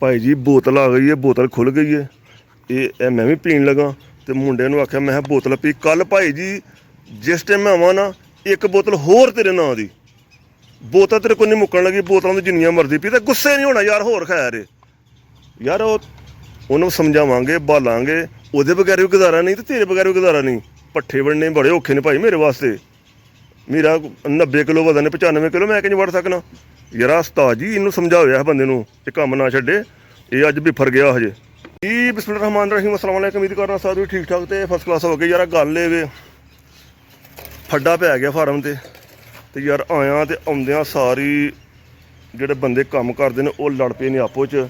भाई जी बोतल आ गई है, बोतल खुल गई है। ये मैं भी पीन लगा तो मुंडे नूं आख्या मैं बोतल पी। कल भाई जी जिस टाइम मैं आवां ना एक बोतल होर तेरे नां दी, बोतल तेरे को नहीं मुक्कन लगी, बोतलों तो जिन्नियां मर्जी पी। तो गुस्से नहीं होना यार, होर खैर यार ਉਹਨੂੰ ਸਮਝਾਵਾਂਗੇ ਬਾਲਾਂਗੇ, ਉਹਦੇ ਬਗੈਰ ਵੀ ਗੁਜ਼ਾਰਾ ਨਹੀਂ ਤੇ ਤੇਰੇ ਬਗੈਰ ਵੀ ਗੁਜ਼ਾਰਾ ਨਹੀਂ। ਪੱਠੇ ਵੜਨੇ ਬੜੇ ਔਖੇ ਨੇ ਭਾਈ ਮੇਰੇ ਵਾਸਤੇ। ਮੇਰਾ 90 ਕਿਲੋ ਵਜ਼ਨ ਹੈ, 95 ਕਿਲੋ, ਮੈਂ ਕਿਵੇਂ ਵੜ ਸਕਣਾ ਯਾਰ। ਉਸਤਾਦ ਜੀ ਇਹਨੂੰ ਸਮਝਾਇਆ ਬੰਦੇ ਨੂੰ ਇਹ ਕੰਮ ਨਾ ਛੱਡੇ, ਇਹ ਅੱਜ ਬਿਫਰ ਗਿਆ ਹਜੇ। ਜੀ ਬਿਸਮਿਲ੍ਲਾਹਿਰ ਰਹਿਮਾਨਿਰ ਰਹੀਮ, ਅਸਲਾਮ ਅਲੈਕੁਮ। ਉਮੀਦ ਕਰਨਾ ਸਾਰੇ ਠੀਕ ਠਾਕ ਤੇ ਫਸਟ ਕਲਾਸ ਹੋ ਗਏ। ਯਾਰ ਗੱਲ ਇਹ ਵੇ ਫੱਡਾ ਪੈ ਗਿਆ ਫਾਰਮ ਤੇ ਯਾਰ ਆਇਆ ਤੇ ਆਉਂਦਿਆਂ ਸਾਰੀ ਜਿਹੜੇ ਬੰਦੇ ਕੰਮ ਕਰਦੇ ਨੇ ਉਹ ਲੜ ਪਏ ਨੇ ਆਪੋ 'ਚ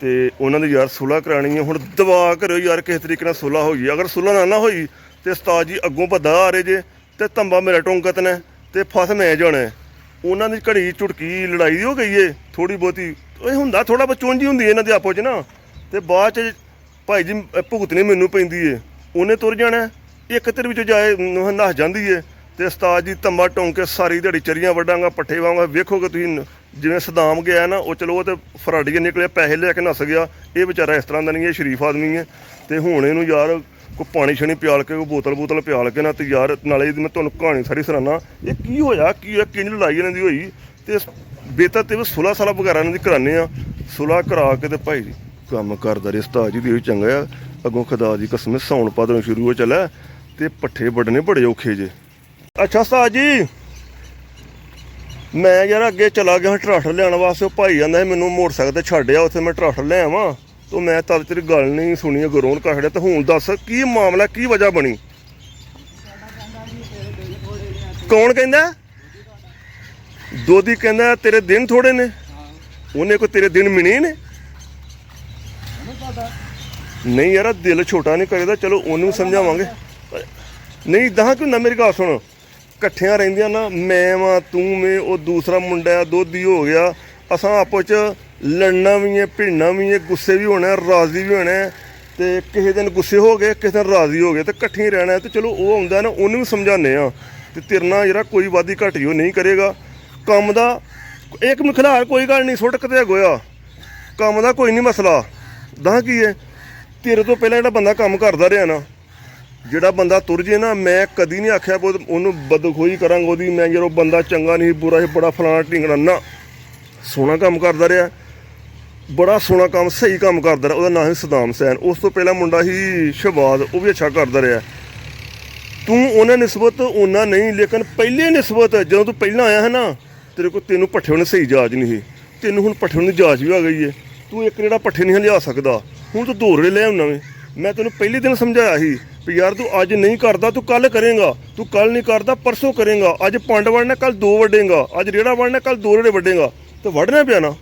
ਤੇ ਉਹਨਾਂ ਦੀ ਯਾਰ ਸੁਲ੍ਹਾ ਕਰਾਉਣੀ ਹੈ। ਹੁਣ ਦਵਾ ਕਰਿਓ ਯਾਰ ਕਿਸੇ ਤਰੀਕੇ ਨਾਲ ਸੁਲ੍ਹਾ ਹੋਈ। ਅਗਰ ਸੁਲ੍ਹਾ ਨਾ ਹੋਈ ਤੇ ਉਸਤਾਦ ਜੀ ਅੱਗੋਂ ਭੱਦਾ ਆ ਰਹੇ ਜੇ ਤੇ ਤੰਬਾ ਮੇਰਾ ਟੋਂਕਤ ਨੇ ਤੇ ਫਸ ਮੈਂ ਜਾਣਾ। ਉਹਨਾਂ ਦੀ ਘੜੀ ਝੁਟਕੀ ਲੜਾਈ ਹੋ ਗਈ ਏ ਥੋੜ੍ਹੀ ਬਹੁਤੀ, ਇਹ ਹੁੰਦਾ ਥੋੜ੍ਹਾ ਬਹੁਤ ਚੁੰਝ ਹੁੰਦੀ ਇਹਨਾਂ ਦੇ ਆਪੋ 'ਚ ਨਾ, ਤੇ ਬਾਅਦ 'ਚ ਭਾਈ ਜੀ ਭੁਗਤਣੀ ਮੈਨੂੰ ਪੈਂਦੀ ਏ। ਉਹਨੇ ਤੁਰ ਜਾਣਾ, ਇੱਕ ਤੇਰੇ ਵਿੱਚੋਂ ਜਾਏ ਨੱਸ ਜਾਂਦੀ ਏ ਤੇ ਉਸਤਾਦ ਜੀ ਤੰਬਾ ਟੋਂਕ ਕੇ ਸਾਰੀ ਦਿਹਾੜੀ ਚਰੀਆਂ ਵੱਢਾਂਗਾ, ਪੱਠੇ ਵਾਂਗਾ। ਵੇਖੋਗੇ ਤੁਸੀਂ ਜਿਵੇਂ ਸਦਾਮ ਗਿਆ ਨਾ, ਉਹ ਚਲੋ ਉਹ ਤਾਂ ਫਰਾਡੀਆ ਨਿਕਲਿਆ, ਪੈਸੇ ਲੈ ਕੇ ਨੱਸ ਗਿਆ। ਇਹ ਵਿਚਾਰਾ ਇਸ ਤਰ੍ਹਾਂ ਦਾ ਨਹੀਂ, ਇਹ ਸ਼ਰੀਫ ਆਦਮੀ ਹੈ। ਤੇ ਹੁਣ ਇਹਨੂੰ ਯਾਰ ਕੋਈ ਪਾਣੀ ਛਣੀ ਪਿਆਲ ਕੇ, ਕੋਈ ਬੋਤਲ ਪਿਆਲ ਕੇ ਨਾ, ਤੇ ਯਾਰ ਨਾਲੇ ਮੈਂ ਤੁਹਾਨੂੰ ਕਹਾਣੀ ਸਾਰੀ ਸੁਣਾਉਣਾ ਇਹ ਕੀ ਹੋਇਆ ਕਿੰਝ ਲੜਾਈ ਇਹਨਾਂ ਦੀ ਹੋਈ। ਤੇ ਬਿਹਤਰ ਤੇ ਵੀ ਸੁਲ੍ਹਾ ਸਾਲਾ ਵਗੈਰਾ ਇਹਨਾਂ ਦੀ ਕਰਾਉਂਦੇ ਆ। ਸੁਲ੍ਹਾ ਕਰਾ ਕੇ ਤੇ ਭਾਈ ਜੀ ਕੰਮ ਕਰਦਾ ਰਿਹਾ ਉਸਤਾਦ ਜੀ ਦੀ ਚੰਗਾ ਆ। ਅੱਗੋਂ ਖੁਦਾ ਦੀ ਕਸਮ ਸਾਉਣ ਭਾਦੋਂ ਸ਼ੁਰੂ ਹੋ ਚੱਲਿਆ ਤੇ ਪੱਠੇ ਵੱਢਣੇ ਬੜੇ ਔਖੇ ਜੇ। ਅੱਛਾ ਉਸਤਾਦ ਜੀ ਮੈਂ ਯਾਰ ਅੱਗੇ ਚਲਾ ਗਿਆ ਟਰਾਟਰ ਲਿਆਉਣ ਵਾਸਤੇ। ਉਹ ਭਾਈ ਕਹਿੰਦਾ ਸੀ ਮੈਨੂੰ ਮੋਟਰਸਾਈਕਲ ਤੇ ਛੱਡਿਆ ਉੱਥੇ, ਮੈਂ ਟਰਾਟਰ ਲੈ ਆਵਾਂ। ਤੇ ਮੈਂ ਤਦ ਤੇਰੀ ਗੱਲ ਨਹੀਂ ਸੁਣੀ, ਗਰੋਨ ਕਰ ਛੱਡਿਆ। ਤੇ ਹੁਣ ਦੱਸ ਕੀ ਮਾਮਲਾ, ਕੀ ਵਜ੍ਹਾ ਬਣੀ? ਕੌਣ ਕਹਿੰਦਾ? ਦੋਦੀ ਕਹਿੰਦਾ ਤੇਰੇ ਦਿਨ ਥੋੜੇ ਨੇ। ਉਹਨੇ ਕੋਈ ਤੇਰੇ ਦਿਨ ਮਿਣੇ ਨੇ? ਨਹੀਂ ਯਾਰ ਦਿਲ ਛੋਟਾ ਨਹੀਂ ਕਰੀਦਾ, ਚਲੋ ਉਹਨੂੰ ਸਮਝਾਵਾਂਗੇ। ਨਹੀਂ ਦਹਾਂ ਕਿਉਂ ਨਾ, ਮੇਰੀ ਗੱਲ ਸੁਣ, ਇਕੱਠੀਆਂ ਰਹਿੰਦੀਆਂ ਨਾ, ਮੈਂ ਵਾਂ ਤੂੰ ਮੈਂ ਉਹ ਦੂਸਰਾ ਮੁੰਡਾ ਦੋਧੀ ਹੋ ਗਿਆ, ਅਸਾਂ ਆਪੋ 'ਚ ਲੜਨਾ ਵੀ ਹੈ, ਭਿੜਨਾ ਵੀ ਹੈ, ਗੁੱਸੇ ਵੀ ਹੋਣਾ, ਰਾਜ਼ੀ ਵੀ ਹੋਣਾ। ਤੇ ਕਿਸੇ ਦਿਨ ਗੁੱਸੇ ਹੋ ਗਏ, ਕਿਸੇ ਦਿਨ ਰਾਜ਼ੀ ਹੋ ਗਏ, ਤੇ ਇਕੱਠੇ ਰਹਿਣਾ। ਤੇ ਚਲੋ ਉਹ ਆਉਂਦਾ ਨਾ, ਉਹਨੂੰ ਵੀ ਸਮਝਾਉਂਦੇ ਆ। ਤੇ ਤੇਰੇ ਨਾਲ ਜਿਹੜਾ ਕੋਈ ਵਾਧੀ ਘਾਟੀ ਉਹ ਨਹੀਂ ਕਰੇਗਾ ਕੰਮ ਦਾ। ਇੱਕ ਮਿਖਲਾਰ ਕੋਈ ਗੱਲ ਨਹੀਂ, ਸੁੱਟ ਕਿਤੇ ਗੋਇਆ, ਕੰਮ ਦਾ ਕੋਈ ਨਹੀਂ ਮਸਲਾ। ਦਹਾਂ ਕੀ ਹੈ, ਤੇਰੇ ਤੋਂ ਪਹਿਲਾਂ ਜਿਹੜਾ ਬੰਦਾ ਕੰਮ ਕਰਦਾ ਰਿਹਾ ਨਾ, ਜਿਹੜਾ ਬੰਦਾ ਤੁਰ ਜੇ ਨਾ, ਮੈਂ ਕਦੀ ਨਹੀਂ ਆਖਿਆ ਉਹਨੂੰ ਬਦਖੋਈ ਕਰਾਂਗਾ ਉਹਦੀ। ਮੈਂ ਯਾਰ ਉਹ ਬੰਦਾ ਚੰਗਾ ਨਹੀਂ, ਬੁਰਾ ਸੀ, ਬੜਾ ਫਲਾਣਾ ਢਿੰਗਣਾ ਨਾ, ਸੋਹਣਾ ਕੰਮ ਕਰਦਾ ਰਿਹਾ, ਬੜਾ ਸੋਹਣਾ ਕੰਮ, ਸਹੀ ਕੰਮ ਕਰਦਾ ਰਿਹਾ। ਉਹਦਾ ਨਾਂ ਸੀ ਸਦਾਮ ਹੁਸੈਨ। ਉਸ ਤੋਂ ਪਹਿਲਾਂ ਮੁੰਡਾ ਸੀ ਸ਼ਹਬਾਜ਼, ਉਹ ਵੀ ਅੱਛਾ ਕਰਦਾ ਰਿਹਾ। ਤੂੰ ਉਹਨਾਂ ਨਿਸਬਤ ਉਹਨਾਂ ਨਹੀਂ, ਲੇਕਿਨ ਪਹਿਲੇ ਨਿਸਬਤ ਜਦੋਂ ਤੂੰ ਪਹਿਲਾਂ ਆਇਆ ਹੈ ਨਾ, ਤੈਨੂੰ ਪੱਠੇ ਹੋਣੇ ਸਹੀ ਜਾਚ ਨਹੀਂ ਸੀ। ਤੈਨੂੰ ਹੁਣ ਪੱਠੇ ਹੋਣ ਦੀ ਜਾਚ ਵੀ ਆ ਗਈ ਹੈ। ਤੂੰ ਇੱਕ ਜਿਹੜਾ ਪੱਠੇ ਨਹੀਂ ਲਿਆ ਸਕਦਾ, ਹੁਣ ਤੂੰ ਦੋ ਰੇ ਲੈ ਆਉਣਾ ਵੇ। ਮੈਂ ਤੈਨੂੰ ਪਹਿਲੇ ਦਿਨ ਸਮਝਾਇਆ ਸੀ ਵੀ ਯਾਰ ਤੂੰ ਅੱਜ ਨਹੀਂ ਕਰਦਾ, ਤੂੰ ਕੱਲ ਕਰੇਂਗਾ, ਤੂੰ ਕੱਲ ਨਹੀਂ ਕਰਦਾ ਪਰਸੋਂ ਕਰੇਂਗਾ। ਅੱਜ ਪੰਡ ਵੜਨਾ, ਕੱਲ ਦੋ ਵੱਢੇਗਾ, ਅੱਜ ਰੇੜਾ ਵੜਨਾ, ਕੱਲ ਦੋ ਰੇੜੇ ਵੱਢੇਗਾ। ਤੇ ਵੱਢਣਾ ਪਿਆ ਨਾ,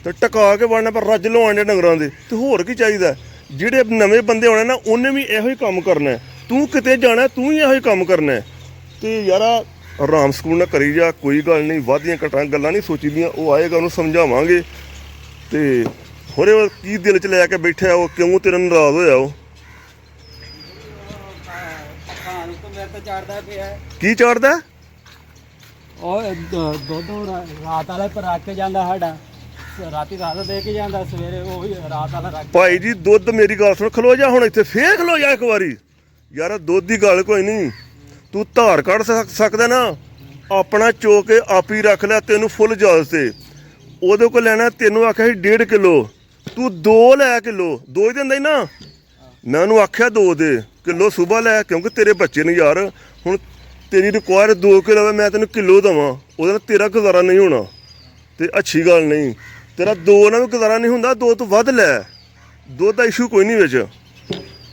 ਤੇ ਟਕਾ ਕੇ ਵੜਨਾ, ਪਰ ਰੱਜ ਲਵਾਉਣੇ ਡੰਗਰਾਂ ਦੇ। ਤੇ ਹੋਰ ਕੀ ਚਾਹੀਦਾ? ਜਿਹੜੇ ਨਵੇਂ ਬੰਦੇ ਆਉਣੇ ਨਾ, ਉਹਨੇ ਵੀ ਇਹੋ ਹੀ ਕੰਮ ਕਰਨਾ। ਤੂੰ ਕਿਤੇ ਜਾਣਾ, ਤੂੰ ਹੀ ਇਹੋ ਹੀ ਕੰਮ ਕਰਨਾ। ਤੇ ਯਾਰ ਆਰਾਮ ਸਕੂਨ ਨਾਲ ਕਰੀ ਜਾ, ਕੋਈ ਗੱਲ ਨਹੀਂ, ਵਾਧੀਆਂ ਘਟਾਂ ਗੱਲਾਂ ਨਹੀਂ ਸੋਚੀ ਦੀਆਂ। ਉਹ ਆਏਗਾ, ਉਹਨੂੰ ਸਮਝਾਵਾਂਗੇ। ਤੇ ਹੋਰੇ ਉਹ ਕੀ ਦਿਲ 'ਚ ਲੈ ਕੇ ਬੈਠਿਆ, ਉਹ ਕਿਉਂ ਤੇਰਾ ਨਾਰਾਜ਼ ਹੋਇਆ? ਉਹ ਕੀ ਚਾੜਦਾ? ਉਹ ਦੁੱਧ ਰਾਤ ਵਾਲਾ ਪਰ ਰੱਖ ਕੇ ਜਾਂਦਾ, ਸਾਡਾ ਰਾਤੀ ਰਾਤ ਦੇ ਕੇ ਜਾਂਦਾ, ਸਵੇਰੇ ਉਹ ਵੀ ਰਾਤ ਵਾਲਾ ਰੱਖ। ਭਾਈ ਜੀ ਦੁੱਧ, ਮੇਰੀ ਗੱਲ ਸੁਣ, ਖਲੋ ਜਾ ਹੁਣ ਇੱਥੇ, ਫੇਰ ਖਲੋ ਜਾ ਇੱਕ ਵਾਰੀ। ਯਾਰ ਦੁੱਧ ਦੀ ਗੱਲ ਕੋਈ ਨਹੀਂ, ਤੂੰ ਧਾਰ ਕੱਢ ਸਕਦਾ ਨਾ, ਆਪਣਾ ਚੋ ਕੇ ਆਪ ਹੀ ਰੱਖ ਲਿਆ, ਤੈਨੂੰ ਫੁੱਲ ਇਜਾਜ਼ਤ ਤੇ। ਉਹਦੇ ਕੋਲ ਲੈਣਾ, ਤੈਨੂੰ ਆਖਿਆ ਸੀ 1.5 ਕਿਲੋ, ਤੂੰ 2 ਲੈ ਕਿਲੋ, 2 ਹੀ ਦਿੰਦਾ ਹੀ ਨਾ। ਮੈਂ ਉਹਨੂੰ ਆਖਿਆ 2 ਦੇ ਕਿਲੋ ਸੁਬਾਹ ਲੈ, ਕਿਉਂਕਿ ਤੇਰੇ ਬੱਚੇ ਨੇ ਯਾਰ। ਹੁਣ ਤੇਰੀ ਰਿਕੁਆਇਰ 2 ਕਿਲੋ, ਮੈਂ ਤੈਨੂੰ ਕਿਲੋ ਦੇਵਾਂ, ਉਹਦੇ ਨਾਲ ਤੇਰਾ ਗੁਜ਼ਾਰਾ ਨਹੀਂ ਹੋਣਾ। ਤੇ ਅੱਛੀ ਗੱਲ ਨਹੀਂ, ਤੇਰਾ 2 ਨਾਲ ਵੀ ਗੁਜ਼ਾਰਾ ਨਹੀਂ ਹੁੰਦਾ, 2 ਤੋਂ ਵੱਧ ਲੈ। ਦੁੱਧ ਦਾ ਇਸ਼ੂ ਕੋਈ ਨਹੀਂ ਵਿੱਚ।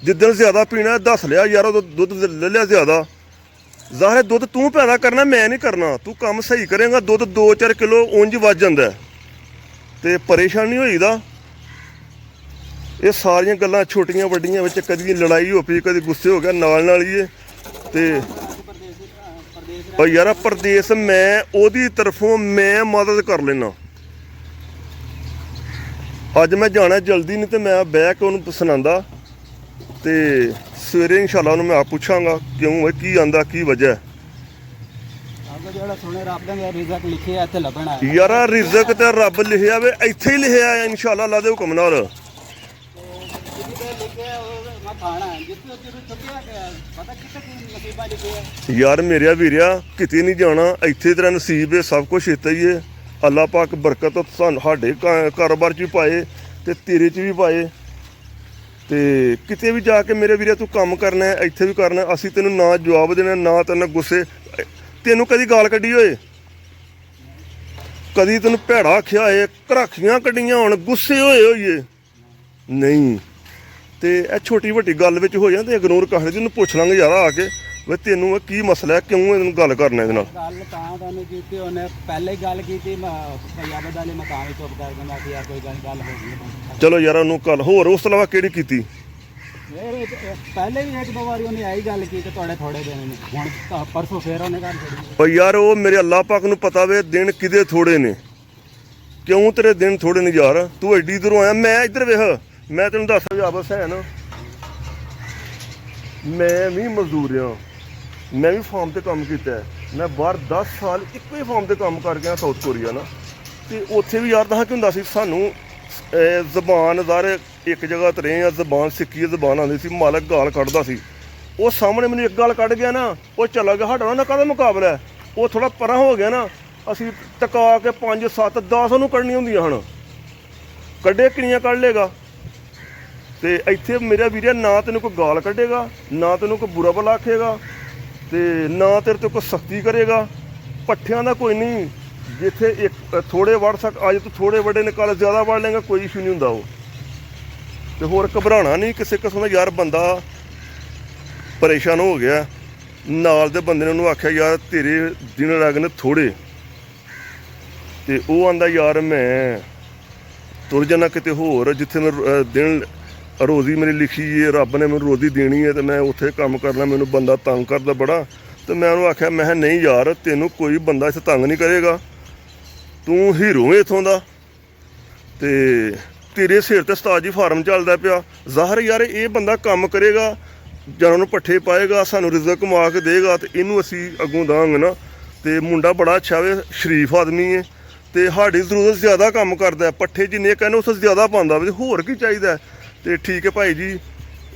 ਜਿੱਦਣ ਜ਼ਿਆਦਾ ਪੀਣਾ ਦੱਸ ਲਿਆ ਯਾਰ, ਉਹ ਦੁੱਧ ਲੈ ਲਿਆ ਜ਼ਿਆਦਾ। ਜ਼ਾਹਿਰ ਦੁੱਧ ਤੂੰ ਪੈਦਾ ਕਰਨਾ, ਮੈਂ ਨਹੀਂ ਕਰਨਾ। ਤੂੰ ਕੰਮ ਸਹੀ ਕਰੇਗਾ, ਦੁੱਧ 2-4 ਕਿਲੋ ਉਂਝ ਵੱਧ ਜਾਂਦਾ। ਤੇ ਪਰੇਸ਼ਾਨ ਨਹੀਂ ਹੋਈਦਾ। ਇਹ ਸਾਰੀਆਂ ਗੱਲਾਂ ਛੋਟੀਆਂ ਵੱਡੀਆਂ ਵਿੱਚ, ਕਦੀ ਲੜਾਈ ਹੋ ਪਈ, ਕਦੀ ਗੁੱਸੇ ਹੋ ਗਿਆ, ਨਾਲ ਹੀ ਇਹ। ਤੇ ਉਹ ਯਾਰ ਪ੍ਰਦੇਸ਼ ਮੈਂ ਉਹਦੀ ਤਰਫੋਂ ਮੈਂ ਮਦਦ ਕਰ ਲੈਣਾ। ਅੱਜ ਮੈਂ ਜਾਣਾ ਜਲਦੀ, ਨਹੀਂ ਤੇ ਮੈਂ ਬਹਿ ਕੇ ਉਹਨੂੰ ਸੁਣਾਉਂਦਾ। ਤੇ ਸਵੇਰੇ ਇਨਸ਼ਾਅੱਲਾ ਉਹਨੂੰ ਮੈਂ ਆਪ ਪੁੱਛਾਂਗਾ ਕਿਉਂ, ਕੀ ਆਂਦਾ, ਕੀ ਵਜ੍ਹਾ। ਰਿਜ਼ਕ ਜਿਹੜਾ ਸੁਣੇ ਰੱਬ ਨੇ ਰਿਜ਼ਕ ਲਿਖਿਆ ਇੱਥੇ ਲੱਭਣਾ ਹੈ। ਯਾਰਾ ਰਿਜ਼ਕ ਤੇ ਰੱਬ ਲਿਖਿਆ ਵੇ, ਇੱਥੇ ਹੀ ਲਿਖਿਆ ਹੈ ਇਨਸ਼ਾਅੱਲਾ ਅੱਲਾ ਦੇ ਹੁਕਮ ਨਾਲ। ਜਿੱਥੇ ਲਿਖਿਆ ਉਹ ਮੈਂ ਖਾਣਾ ਹੈ, ਜਿੱਥੇ ਜਦੋਂ ਚੁੱਕਿਆ ਗਿਆ ਪਤਾ ਕਿੱਥੇ ਕੀ ਨਸੀਬਾਂ ਲਿਖਿਆ। ਯਾਰ ਮੇਰਿਆ ਵੀਰਿਆ ਕਿਤੇ ਨਹੀਂ ਜਾਣਾ, ਇੱਥੇ ਤੇਰਾ ਨਸੀਬ ਹੈ, ਸਭ ਕੁਝ ਇੱਥੇ ਹੀ ਹੈ। ਅੱਲਾ ਪਾਕ ਬਰਕਤ ਸਾਨੂੰ ਸਾਡੇ ਕਾਰੋਬਾਰ 'ਚ ਵੀ ਪਾਏ ਤੇ ਤੇਰੇ 'ਚ ਵੀ ਪਾਏ। ਤੇ ਕਿਤੇ ਵੀ ਜਾ ਕੇ ਮੇਰੇ ਵੀਰੇ ਤੂੰ ਕੰਮ ਕਰਨਾ ਹੈ, ਇੱਥੇ ਵੀ ਕਰਨਾ, ਅਸੀਂ ਤੈਨੂੰ ਨਾ ਜਵਾਬ ਦੇਣਾ ਨਾ ਤੈਨੂੰ ਗੁੱਸੇ। ਤੈਨੂੰ ਕਦੀ ਗਾਲ ਕੱਢੀ ਹੋਏ, ਕਦੀ ਤੈਨੂੰ ਭੈੜਾ ਆਖਿਆ ਹੋਏ, ਘਰਾਖੀਆਂ ਕੱਢੀਆਂ ਹੋਣ, ਗੁੱਸੇ ਹੋਈਏ? ਨਹੀਂ। ਤੇ ਇਹ ਛੋਟੀ ਵੱਡੀ ਗੱਲ ਵਿੱਚ ਹੋ ਜਾਂਦੇ ਇਗਨੋਰ ਕਰ ਦੇ, ਉਹਨੂੰ ਪੁੱਛ ਲਾਂਗੇ ਯਾਰ ਆ ਕੇ ਵੀ ਤੈਨੂੰ ਇਹ ਕੀ ਮਸਲਾ ਹੈ, ਕਿਉਂ ਇਹਨੂੰ ਗੱਲ ਕਰਨਾ ਇਹਦੇ ਨਾਲ। ਗੱਲ ਤਾਂ ਤੁਹਾਨੂੰ ਕੀਤੀ ਉਹਨੇ ਪਹਿਲੇ ਹੀ ਗੱਲ ਕੀਤੀ, ਭਈਆ ਬਦਾਲੇ ਮੈਂ ਤਾਂ ਵੀ ਚੁੱਪ ਕਰ ਗਿਆ, ਮੈਂ ਕਿਹਾ ਯਾਰ ਕੋਈ ਗੱਲ ਹੋ ਗਈ। ਚਲੋ ਯਾਰ ਉਹਨੂੰ ਕੱਲ ਹੋਰ ਉਸ ਤੋਂ ਇਲਾਵਾ ਕਿਹੜੀ ਕੀਤੀ? ਪਹਿਲੇ ਵੀ ਇੱਕ ਦੋ ਵਾਰੀ ਉਹਨੇ ਆਹੀ ਗੱਲ ਕੀਤੀ, ਤੁਹਾਡੇ ਥੋੜੇ ਦਿਨ ਨੇ, ਹੁਣ ਪਰਸੋਂ ਫੇਰ ਉਹਨੇ ਗੱਲ ਛੱਡੀ। ਓ ਯਾਰ ਉਹ ਮੇਰੇ ਅੱਲਾਹ ਪਾਕ ਨੂੰ ਪਤਾ ਵੇ ਦਿਨ ਕਿਹਦੇ ਥੋੜੇ ਨੇ, ਕਿਉਂ ਤੇਰੇ ਦਿਨ ਥੋੜੇ ਨੇ ਯਾਰ। ਤੂੰ ਐਡੀ ਦੂਰੋਂ ਆਇਆ, ਮੈਂ ਇੱਧਰ ਵੇਖ, ਮੈਂ ਤੈਨੂੰ ਦੱਸ ਬਸ ਹੈ ਨਾ, ਮੈਂ ਵੀ ਮਜ਼ਦੂਰ ਹਾਂ, ਮੈਂ ਵੀ ਫਾਰਮ ਤੇ ਕੰਮ ਕੀਤਾ ਹੈ। ਮੈਂ ਬਾਹਰ 10 ਸਾਲ ਇੱਕੋ ਹੀ ਫਾਰਮ ਤੇ ਕੰਮ ਕਰ ਗਿਆ ਸਾਊਥ ਕੋਰੀਆ ਨਾ। ਤੇ ਉੱਥੇ ਵੀ ਯਾਰ ਤਾਂ ਕੀ ਹੁੰਦਾ ਸੀ, ਸਾਨੂੰ ਜ਼ਬਾਨ ਜ਼ਾਰ ਇੱਕ ਜਗ੍ਹਾ ਤੇ ਰਹੇ ਆ, ਜ਼ਬਾਨ ਸਿੱਖੀ ਜ਼ਬਾਨ ਆਉਂਦੀ ਸੀ, ਮਾਲਕ ਗਾਲ ਕੱਢਦਾ ਸੀ। ਉਹ ਸਾਹਮਣੇ ਮੈਨੂੰ ਇੱਕ ਗਾਲ ਕੱਢ ਗਿਆ ਨਾ, ਉਹ ਚਲਾ ਗਿਆ, ਸਾਡਾ ਉਹਨਾਂ ਕਾਹਦਾ ਮੁਕਾਬਲਾ ਹੈ। ਉਹ ਥੋੜਾ ਪਰਾਂ ਹੋ ਗਿਆ ਨਾ, ਅਸੀਂ ਟਕਾ ਕੇ 5 7 10 ਉਹਨੂੰ ਕੱਢਣੀਆਂ ਹੁੰਦੀਆਂ ਹਨ, ਕੱਢੇ ਕਿੰਨੀਆਂ ਕੱਢ ਲੇਗਾ। ਤੇ ਇੱਥੇ ਮੇਰਾ ਵੀਰਿਆ ਨਾ ਤੈਨੂੰ ਕੋਈ ਗਾਲ ਕੱਢੇਗਾ, ਨਾ ਤੈਨੂੰ ਕੋਈ ਬੁਰਾ ਭਲਾ ਆਖੇਗਾ, ਤੇ ਨਾ ਤੇਰੇ ਤੇ ਕੋਈ ਸਖਤੀ ਕਰੇਗਾ। ਪੱਠਿਆਂ ਦਾ ਕੋਈ ਨਹੀਂ, ਜਿੱਥੇ ਇੱਕ ਥੋੜੇ ਵੜ ਸਕ, ਅੱਜ ਤੂੰ ਥੋੜੇ ਵੱਡੇ ਨੇ ਕੱਲ ਜ਼ਿਆਦਾ ਵੜ ਲੇਗਾ, ਕੋਈ ਇਸ਼ੂ ਨਹੀਂ ਹੁੰਦਾ ਉਹ। ਤੇ ਹੋਰ ਘਬਰਾਉਣਾ ਨਹੀਂ ਕਿਸੇ ਕਿਸਮ ਦਾ। ਯਾਰ ਬੰਦਾ ਪਰੇਸ਼ਾਨ ਹੋ ਗਿਆ, ਨਾਲ ਦੇ ਬੰਦੇ ਨੇ ਉਹਨੂੰ ਆਖਿਆ ਯਾਰ ਤੇਰੇ ਦਿਨ ਰਹਿ ਗਏ ਨੇ ਥੋੜੇ, ਤੇ ਉਹ ਆਂਦਾ ਯਾਰ ਮੈਂ ਤੁਰ ਜਾਣਾ ਕਿਤੇ ਹੋਰ, ਜਿੱਥੇ ਮੈਂ ਦਿਨ ਰੋਜ਼ੀ ਮੇਰੀ ਲਿਖੀ ਹੈ, ਰੱਬ ਨੇ ਮੈਨੂੰ ਰੋਜ਼ੀ ਦੇਣੀ ਹੈ, ਤੇ ਮੈਂ ਉੱਥੇ ਕੰਮ ਕਰਨਾ, ਮੈਨੂੰ ਬੰਦਾ ਤੰਗ ਕਰਦਾ ਬੜਾ। ਤੇ ਮੈਂ ਉਹਨੂੰ ਆਖਿਆ, ਮੈਂ ਨਹੀਂ ਯਾਰ ਤੈਨੂੰ ਕੋਈ ਬੰਦਾ ਇੱਥੇ ਤੰਗ ਨਹੀਂ ਕਰੇਗਾ, ਤੂੰ ਹੀਰੋ ਹੈ ਇੱਥੋਂ ਦਾ, ਤੇ ਤੇਰੇ ਸਿਰ ਤੇ ਉਸਤਾਦ ਜੀ ਫਾਰਮ ਚੱਲਦਾ ਪਿਆ। ਜ਼ਾਹਰ ਯਾਰ ਇਹ ਬੰਦਾ ਕੰਮ ਕਰੇਗਾ, ਜਾਨਾਂ ਨੂੰ ਪੱਠੇ ਪਾਏਗਾ, ਸਾਨੂੰ ਰਿਜ਼ਕ ਕਮਾ ਕੇ ਦੇਗਾ, ਤੇ ਇਹਨੂੰ ਅਸੀਂ ਅੱਗੋਂ ਦਾਂਗੇ ਨਾ। ਤੇ ਮੁੰਡਾ ਬੜਾ ਅੱਛਾ ਵੇ, ਸ਼ਰੀਫ ਆਦਮੀ ਹੈ, ਤੇ ਸਾਡੀ ਜ਼ਰੂਰਤ ਜ਼ਿਆਦਾ ਕੰਮ ਕਰਦਾ, ਪੱਠੇ ਜਿੰਨੇ ਕਹਿੰਦੇ ਉਸ ਤੋਂ ਜ਼ਿਆਦਾ ਪਾਉਂਦਾ ਵੇ, ਹੋਰ ਕੀ ਚਾਹੀਦਾ। ਤੇ ਠੀਕ ਹੈ ਭਾਈ ਜੀ,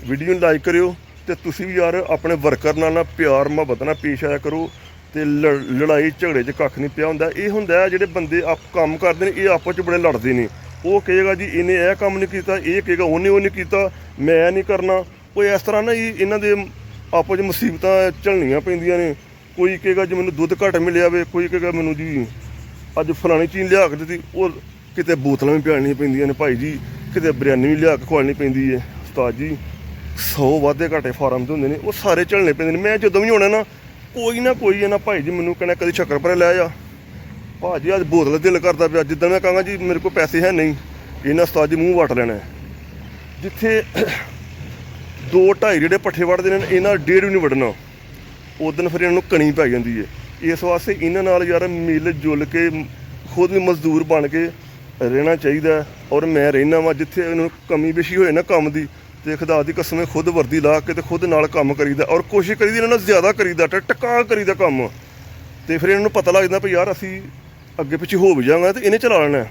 ਵੀਡੀਓ ਨੂੰ ਲਾਈਕ ਕਰਿਓ, ਤੇ ਤੁਸੀਂ ਵੀ ਯਾਰ ਆਪਣੇ ਵਰਕਰ ਨਾਲ ਪਿਆਰ ਮੁਹੱਬਤ ਨਾਲ ਪੇਸ਼ ਆਇਆ ਕਰੋ। ਤੇ ਲੜਾਈ ਝਗੜੇ 'ਚ ਕੱਖ ਨਹੀਂ ਪਿਆ ਹੁੰਦਾ। ਇਹ ਹੁੰਦਾ ਜਿਹੜੇ ਬੰਦੇ ਕੰਮ ਕਰਦੇ ਨੇ, ਇਹ ਆਪਸ 'ਚ ਬੜੇ ਲੜਦੇ ਨੇ। ਉਹ ਕਹੇਗਾ ਜੀ ਇਹਨੇ ਇਹ ਕੰਮ ਨਹੀਂ ਕੀਤਾ, ਇਹ ਕਹੇਗਾ ਉਹਨੇ ਉਹ ਨਹੀਂ ਕੀਤਾ, ਮੈਂ ਨਹੀਂ ਕਰਨਾ। ਕੋਈ ਇਸ ਤਰ੍ਹਾਂ ਨਾ ਇਹਨਾਂ ਦੇ ਆਪਸ 'ਚ ਮੁਸੀਬਤਾਂ ਝੱਲਣੀਆਂ ਪੈਂਦੀਆਂ ਨੇ। ਕੋਈ ਕਹੇਗਾ ਜੀ ਮੈਨੂੰ ਦੁੱਧ ਘੱਟ ਮਿਲਿਆ ਵੇ, ਕੋਈ ਕਹੇਗਾ ਮੈਨੂੰ ਜੀ ਅੱਜ ਫਲਾਣੀ ਚੀਜ਼ ਲਿਆ ਕੇ ਦਿੱਤੀ। ਉਹ ਕਿਤੇ ਬੋਤਲਾਂ ਵੀ ਪਿਆਣੀਆਂ ਪੈਂਦੀਆਂ ਨੇ ਭਾਈ ਜੀ, ਕਿਤੇ ਬਿਰਿਆਨੀ ਵੀ ਲਿਆ ਕੇ ਖਵਾਉਣੀ ਪੈਂਦੀ ਹੈ। ਉਸਤਾਦ ਜੀ 100 ਵਾਧੇ ਘਾਟੇ ਫਾਰਮ 'ਤੇ ਹੁੰਦੇ ਨੇ, ਉਹ ਸਾਰੇ ਝੱਲਣੇ ਪੈਂਦੇ ਨੇ। ਮੈਂ ਜਦੋਂ ਵੀ ਹੋਣਾ ਨਾ ਕੋਈ ਨਾ ਕੋਈ ਨਾ ਭਾਈ ਜੀ ਮੈਨੂੰ ਕਹਿਣਾ ਕਦੀ ਸ਼ੱਕਰ ਭਰੇ ਲੈ ਜਾ, ਭਾਜੀ ਅੱਜ ਬੋਤਲ ਦਿਲ ਕਰਦਾ ਪਿਆ। ਜਿੱਦਾਂ ਮੈਂ ਕਹਾਂਗਾ ਜੀ ਮੇਰੇ ਕੋਲ ਪੈਸੇ ਹੈ ਨਹੀਂ, ਇਹਨਾਂ ਉਸਤਾਦ ਜੀ ਮੂੰਹ ਵੱਟ ਲੈਣਾ। ਜਿੱਥੇ 2 2.5 ਜਿਹੜੇ ਪੱਠੇ ਵੱਢਦੇ ਨੇ, ਇਹਨਾਂ 1.5 ਵੀ ਨਹੀਂ ਵੱਢਣਾ, ਉਦੋਂ ਫਿਰ ਇਹਨਾਂ ਨੂੰ ਕਣੀ ਪੈ ਜਾਂਦੀ ਹੈ। ਇਸ ਵਾਸਤੇ ਇਹਨਾਂ ਨਾਲ ਯਾਰ ਮਿਲ ਜੁਲ ਕੇ ਖੁਦ ਵੀ ਮਜ਼ਦੂਰ ਬਣ ਕੇ ਰਹਿਣਾ ਚਾਹੀਦਾ। ਔਰ ਮੈਂ ਰਹਿਣਾ ਵਾਂ ਜਿੱਥੇ ਇਹਨੂੰ ਕਮੀ ਬੇਸ਼ੀ ਹੋਏ ਨਾ ਕੰਮ ਦੀ, ਤੇ ਖੁਦਾ ਦੀ ਕਸਮ ਖੁਦ ਵਰਦੀ ਲਾ ਕੇ ਤੇ ਖੁਦ ਨਾਲ ਕੰਮ ਕਰੀਦਾ, ਔਰ ਕੋਸ਼ਿਸ਼ ਕਰੀਦੀ ਇਹਨਾਂ ਨਾਲ ਜ਼ਿਆਦਾ ਕਰੀਦਾ, ਟਕਾ ਕਰੀਦਾ ਕੰਮ। ਤੇ ਫਿਰ ਇਹਨਾਂ ਨੂੰ ਪਤਾ ਲੱਗ ਜਾਂਦਾ ਵੀ ਯਾਰ ਅਸੀਂ ਅੱਗੇ ਪਿੱਛੇ ਹੋ ਵੀ ਜਾਵਾਂਗੇ ਤੇ ਇਹਨੇ ਚਲਾ ਲੈਣਾ।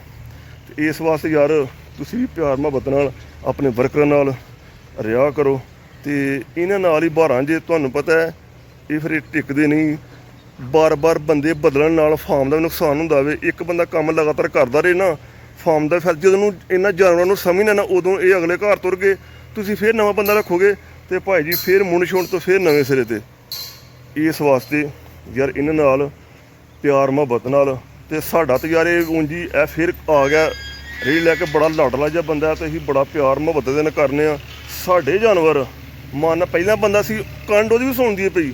ਤੇ ਇਸ ਵਾਸਤੇ ਯਾਰ ਤੁਸੀਂ ਵੀ ਪਿਆਰ ਮੁਹੱਬਤ ਨਾਲ ਆਪਣੇ ਵਰਕਰਾਂ ਨਾਲ ਰਿਹਾ ਕਰੋ। ਤੇ ਇਹਨਾਂ ਨਾਲ ਹੀ ਬਾਰਾਂ, ਜੇ ਤੁਹਾਨੂੰ ਪਤਾ ਹੈ ਇਹ ਫਿਰ ਟਿਕਦੇ ਨਹੀਂ। ਬਾਰ-ਬਾਰ ਬੰਦੇ ਬਦਲਣ ਨਾਲ ਫਾਰਮ ਦਾ ਵੀ ਨੁਕਸਾਨ ਹੁੰਦਾ ਵੇ। ਇੱਕ ਬੰਦਾ ਕੰਮ ਲਗਾਤਾਰ ਕਰਦਾ ਰਹੇ ਨਾ, ਫਾਰਮ ਦਾ ਫਿਰ ਜਦੋਂ ਨੂੰ ਇਹਨਾਂ ਜਾਨਵਰਾਂ ਨੂੰ ਸਮਝਣਾ ਨਾ, ਉਦੋਂ ਇਹ ਅਗਲੇ ਘਰ ਤੁਰ ਗਏ, ਤੁਸੀਂ ਫਿਰ ਨਵਾਂ ਬੰਦਾ ਰੱਖੋਗੇ ਤੇ ਭਾਈ ਜੀ ਫਿਰ ਮੁੰਡ ਛੋਣ ਤੋਂ ਫਿਰ ਨਵੇਂ ਸਿਰੇ ਤੇ। ਇਸ ਵਾਸਤੇ ਯਾਰ ਇਹਨਾਂ ਨਾਲ ਪਿਆਰ ਮੁਹੱਬਤ ਨਾਲ। ਤੇ ਸਾਡਾ ਤਾਂ ਯਾਰ ਇਹ ਉਂਜੀ ਇਹ ਫਿਰ ਆ ਗਿਆ ਰੇਹ ਲੈ ਕੇ, ਬੜਾ ਲਾਡਲਾ ਜਿਹਾ ਬੰਦਾ, ਤੇ ਅਸੀਂ ਬੜਾ ਪਿਆਰ ਮੁਹੱਬਤ ਦੇ ਨਾਲ ਕਰਨੇ ਆ। ਸਾਡੇ ਜਾਨਵਰ ਮਨ ਪਹਿਲਾਂ ਬੰਦਾ ਸੀ, ਕੰਡ ਉਹਦੀ ਵੀ ਸੁਣਦੀ ਹੈ ਪਈ,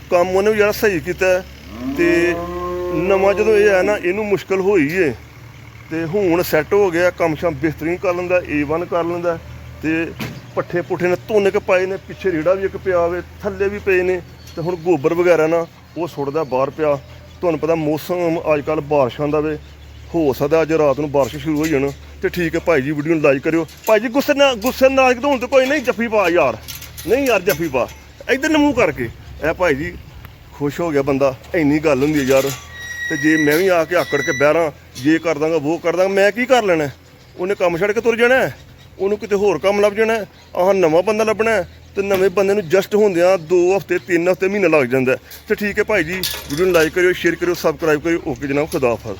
ਕੰਮ ਉਹਨੇ ਵੀ ਯਾਰ ਸਹੀ ਕੀਤਾ। ਤੇ ਨਵਾਂ ਜਦੋਂ ਇਹ ਹੈ ਨਾ, ਇਹਨੂੰ ਮੁਸ਼ਕਿਲ ਹੋਈ ਏ, ਤੇ ਹੁਣ ਸੈੱਟ ਹੋ ਗਿਆ, ਕੰਮ ਸ਼ਾਮ ਬਿਹਤਰੀਨ ਕਰ ਲੈਂਦਾ, A1 ਕਰ ਲੈਂਦਾ। ਤੇ ਪੱਠੇ ਪੁੱਠੇ ਨੇ ਧੁੰਨ ਕੇ ਪਾਏ ਨੇ, ਪਿੱਛੇ ਰੇੜਾ ਵੀ ਇੱਕ ਪਿਆ ਹੋਵੇ, ਥੱਲੇ ਵੀ ਪਏ ਨੇ, ਤੇ ਹੁਣ ਗੋਬਰ ਵਗੈਰਾ ਨਾ ਉਹ ਸੁੱਟਦਾ ਬਾਹਰ ਪਿਆ। ਤੁਹਾਨੂੰ ਪਤਾ ਮੌਸਮ ਅੱਜ ਕੱਲ੍ਹ ਬਾਰਿਸ਼ਾਂ ਦਾ ਵੇ, ਹੋ ਸਕਦਾ ਅੱਜ ਰਾਤ ਨੂੰ ਬਾਰਿਸ਼ ਸ਼ੁਰੂ ਹੋ ਜਾਣ। ਤੇ ਠੀਕ ਹੈ ਭਾਈ ਜੀ, ਵੀਡੀਓ ਨੂੰ ਲਾਈਕ ਕਰਿਓ। ਭਾਈ ਜੀ ਗੁੱਸੇ ਨਾਲ ਹੋਣ ਤੇ ਕੋਈ ਨਹੀਂ, ਜੱਫੀ ਪਾ ਯਾਰ, ਨਹੀਂ ਯਾਰ ਜੱਫੀ ਪਾ, ਇੱਧਰ ਨੂੰ ਮੂੰਹ ਕਰਕੇ। ਇਹ ਭਾਈ ਜੀ ਖੁਸ਼ ਹੋ ਗਿਆ ਬੰਦਾ। ਇੰਨੀ ਗੱਲ ਹੁੰਦੀ ਹੈ ਯਾਰ। ਤੇ ਜੇ ਮੈਂ ਵੀ ਆ ਕੇ ਆਕੜ ਕੇ ਬਹਿਰਾਂ, ਜੇ ਕਰ ਦਾਂਗਾ ਉਹ ਕਰ ਦਾਂਗਾ, ਮੈਂ ਕੀ ਕਰ ਲੈਣਾ? ਉਹਨੇ ਕੰਮ ਛੱਡ ਕੇ ਤੁਰ ਜਾਣਾ, ਉਹਨੂੰ ਕਿਤੇ ਹੋਰ ਕੰਮ ਲੱਭ ਜਾਣਾ, ਆਹ ਨਵਾਂ ਬੰਦਾ ਲੱਭਣਾ। ਤੇ ਨਵੇਂ ਬੰਦੇ ਨੂੰ ਜਸਟ ਹੁੰਦਿਆਂ 2 ਹਫ਼ਤੇ 3 ਹਫ਼ਤੇ ਮਹੀਨਾ ਲੱਗ ਜਾਂਦਾ। ਤੇ ਠੀਕ ਹੈ ਭਾਈ ਜੀ, ਵੀਡੀਓ ਨੂੰ ਲਾਈਕ ਕਰਿਓ, ਸ਼ੇਅਰ ਕਰਿਓ, ਸਬਸਕ੍ਰਾਈਬ ਕਰਿਓ। ਓਕੇ ਜਨਾਬ, ਖੁਦਾ ਹਾਫਿਜ਼।